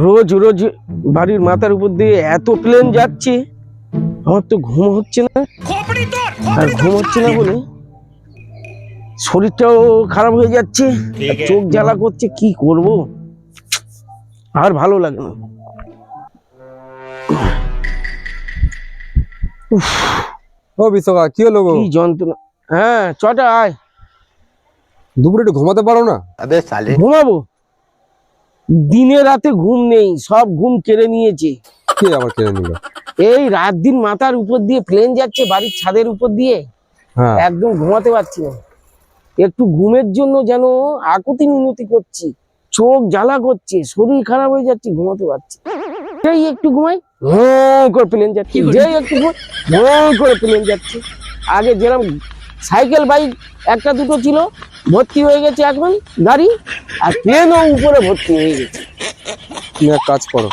রোজ রোজ বাড়ির মাথার উপর দিয়ে এত প্লেন যাচ্ছে, আমার তো ঘুম হচ্ছে না। আর ঘুম হচ্ছে না বলে শরীরটাও খারাপ হয়ে যাচ্ছে, চোখ জ্বালা করছে। কি করব, আর ভালো লাগে না। ও বিশ্বকা, কি হলো গো? কি যন্ত্রণা। হ্যাঁ চটা আয়। দুপুরে একটু ঘুমাতে পারো না? ঘুমাবো? দিনে রাতে ঘুম নেই, সব ঘুম কেড়ে নিয়েছে। কে আবার কেড়ে নিল? এই রাত দিন মাথার উপর দিয়ে প্লেন যাচ্ছে, বাড়ির ছাদের উপর দিয়ে, হ্যাঁ, একদম ঘুমাতে পারছি না। একটু ঘুমের জন্য যেন আকুতি মিনতি করছি, চোখ জ্বালা করছে, শরীর খারাপ হয়ে যাচ্ছে, ঘুমাতে পারছি। যেই একটু ঘুমাই করে প্লেন যাচ্ছে, যেই একটু ঘুমাই করে প্লেন যাচ্ছে। আগে যেরকম সাইকেল বাইক একটা দুটো ছিল, ভর্তি হয়ে গেছে এখন গাড়ি, আর প্লেনও উপরে ভর্তি হয়ে গেছে। তুমি এক কাজ করো,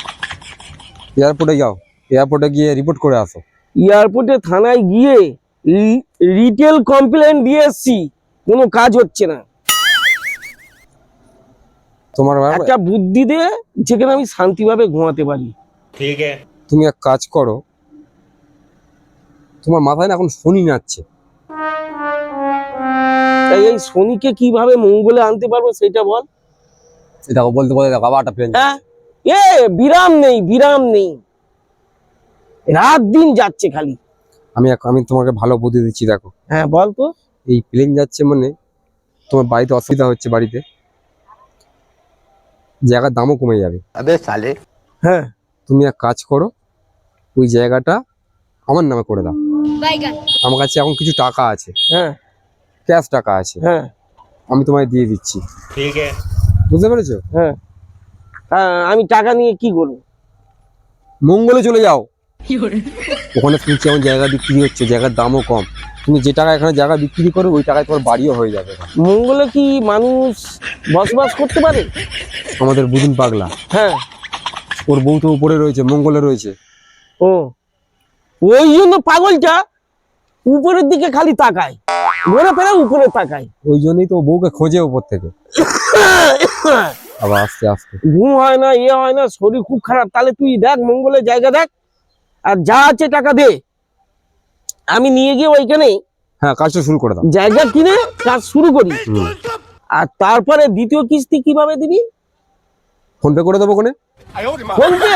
এয়ারপোর্টে যাও, এয়ারপোর্টে গিয়ে রিপোর্ট করে আসো। এয়ারপোর্টে থানায় গিয়ে রিটেল কমপ্লেন দিয়ে এসছি, কোনো কাজ হচ্ছে না। তোমার একটা বুদ্ধি দে যেখানে আমি শান্তিভাবে ঘুমাতে পারি। ঠিক আছে, তুমি এক কাজ করো, তোমার মাথায় না এখন শনি নাচছে। তাই এই শনিকে কিভাবে মঙ্গলে আনতে পারবো সেটা বল। দেখো বলতে বলতে দেখো আবার একটা প্লেন। হ্যাঁ, এ বিরাম নেই, বিরাম নেই, রাত দিন যাচ্ছে খালি। আমি তোমাকে ভালো বুদ্ধি দিচ্ছি, দেখো। হ্যাঁ বল তো। এই প্লেন যাচ্ছে মানে তোমার বাড়িতে অসুবিধা হচ্ছে, বাড়িতে জায়গার দামও কমে যাবে। হ্যাঁ, তুমি এক কাজ করো, ওই জায়গাটা আমার নামে করে দাও। আমার কাছে এখন কিছু টাকা আছে, হ্যাঁ, ক্যাশ টাকা আছে, হ্যাঁ, আমি তোমায় দিয়ে দিচ্ছি। ঠিক আছে, বুঝতে পেরেছো? হ্যাঁ। আমি টাকা নিয়ে কি করবো? মঙ্গলে চলে যাও, ওখানে শুনছি এমন জায়গা বিক্রি হচ্ছে, জায়গার দামও কম। তুমি যে টাকা এখানে জায়গা বিক্রি করো, ওই টাকায় তোমার বাড়িও হয়ে যাবে। মঙ্গলে কি মানুষ বসবাস করতে পারে? আমাদের বুঝুন পাগলা, হ্যাঁ। ওর বউ তো উপরে রয়েছে, মঙ্গলে রয়েছে। ও, ওই জন্য পাগলটা উপরের দিকে খালি তাকায়, ঘুরে ফেরে উপরে তাকায়। ওই জন্যই তো ও বউকে খোঁজে উপর থেকে। আবার আস্তে আস্তে ঘুম হয় না, ইয়ে হয় না, শরীর খুব খারাপ। তাহলে তুই দেখ মঙ্গলের জায়গা দেখ, আর যা আছে টাকা দে, আমি নিয়ে গিয়ে ওইখানে হ্যাঁ, কাজটা শুরু করে দাও। জায়গা কিনে কাজ শুরু করি। হুম। আর তারপরে দ্বিতীয় কিস্তি কিভাবে দিবি? ফোন পে করে দেবো কোনে? Phone pay?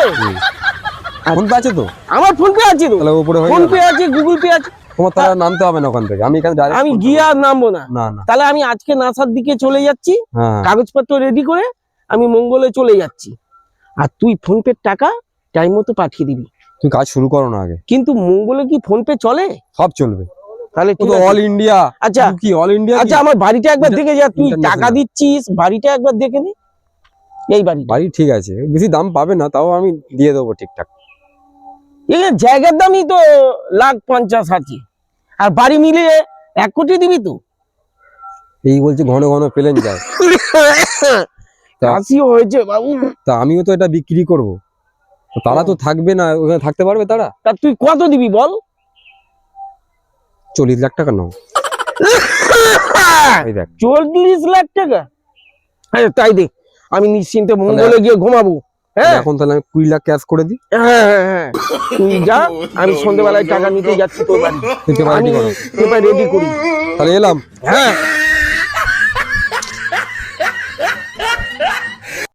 ফোন পে আছে তো? আমার ফোন পে আছে তো, তাহলে উপরে হয়ে ফোন যাবে। পে আছে, গুগল পে আছে। তোমার তাহলে নামতে হবে না ওখান থেকে, আমি এখানে ডাইরেক্ট আমি গিয়ে আর নামবো না। না না। তাহলে আমি আজকে নাসার দিকে চলে যাচ্ছি, হ্যাঁ, কাগজপত্র রেডি করে আমি মঙ্গলে চলে যাচ্ছি। আর তুই ফোন পে টাকা টাইম মতো পাঠিয়ে দিবি। তুমি কাজ শুরু করো না আগে। কিন্তু মঙ্গলে কি ফোন পে চলে? সব চলবে। তাহলে ও তো অল ইন্ডিয়া। আচ্ছা, কি অল ইন্ডিয়া? আচ্ছা আমার বাড়িটা একবার দেখে যা। তুই International। টাকা দিচ্ছিস, বাড়িটা একবার দেখে নি। এই বাড়ি বাড়ি ঠিক আছে, বেশি দাম পাবে না, তাও আমি দিয়ে দেবো ঠিকঠাক। এই জায়গার দামই তো 1,50,000 আছে, আর বাড়ি মিলিয়ে 1 কোটি দিবি তো। এই বলছে ঘন ঘন প্লেন যায়। হাসিও হয়েছে বাবু। তা আমিও তো এটা বিক্রি করব, তো তারা তো থাকবে না, ওখানে থাকতে পারবে তারা? তা তুই কত দিবি বল? 40 লাখ টাকা নাও। এই দেখ, 40 লাখ টাকা? আচ্ছা তাই দে, আমি নিশ্চিন্তে মঙ্গলে গিয়ে ঘুমাবো। হ্যাঁ এখন তাহলে আমি 20 লাখ ক্যাশ করে দিই। হ্যাঁ হ্যাঁ হ্যাঁ, তুই যা, আমি সন্ধ্যেবেলায় টাকা নিতে যাচ্ছি তোর বাড়ি। তুমি পেপার আমি রেডি করো। পেপার রেডি করি। তাহলে এলাম। হ্যাঁ।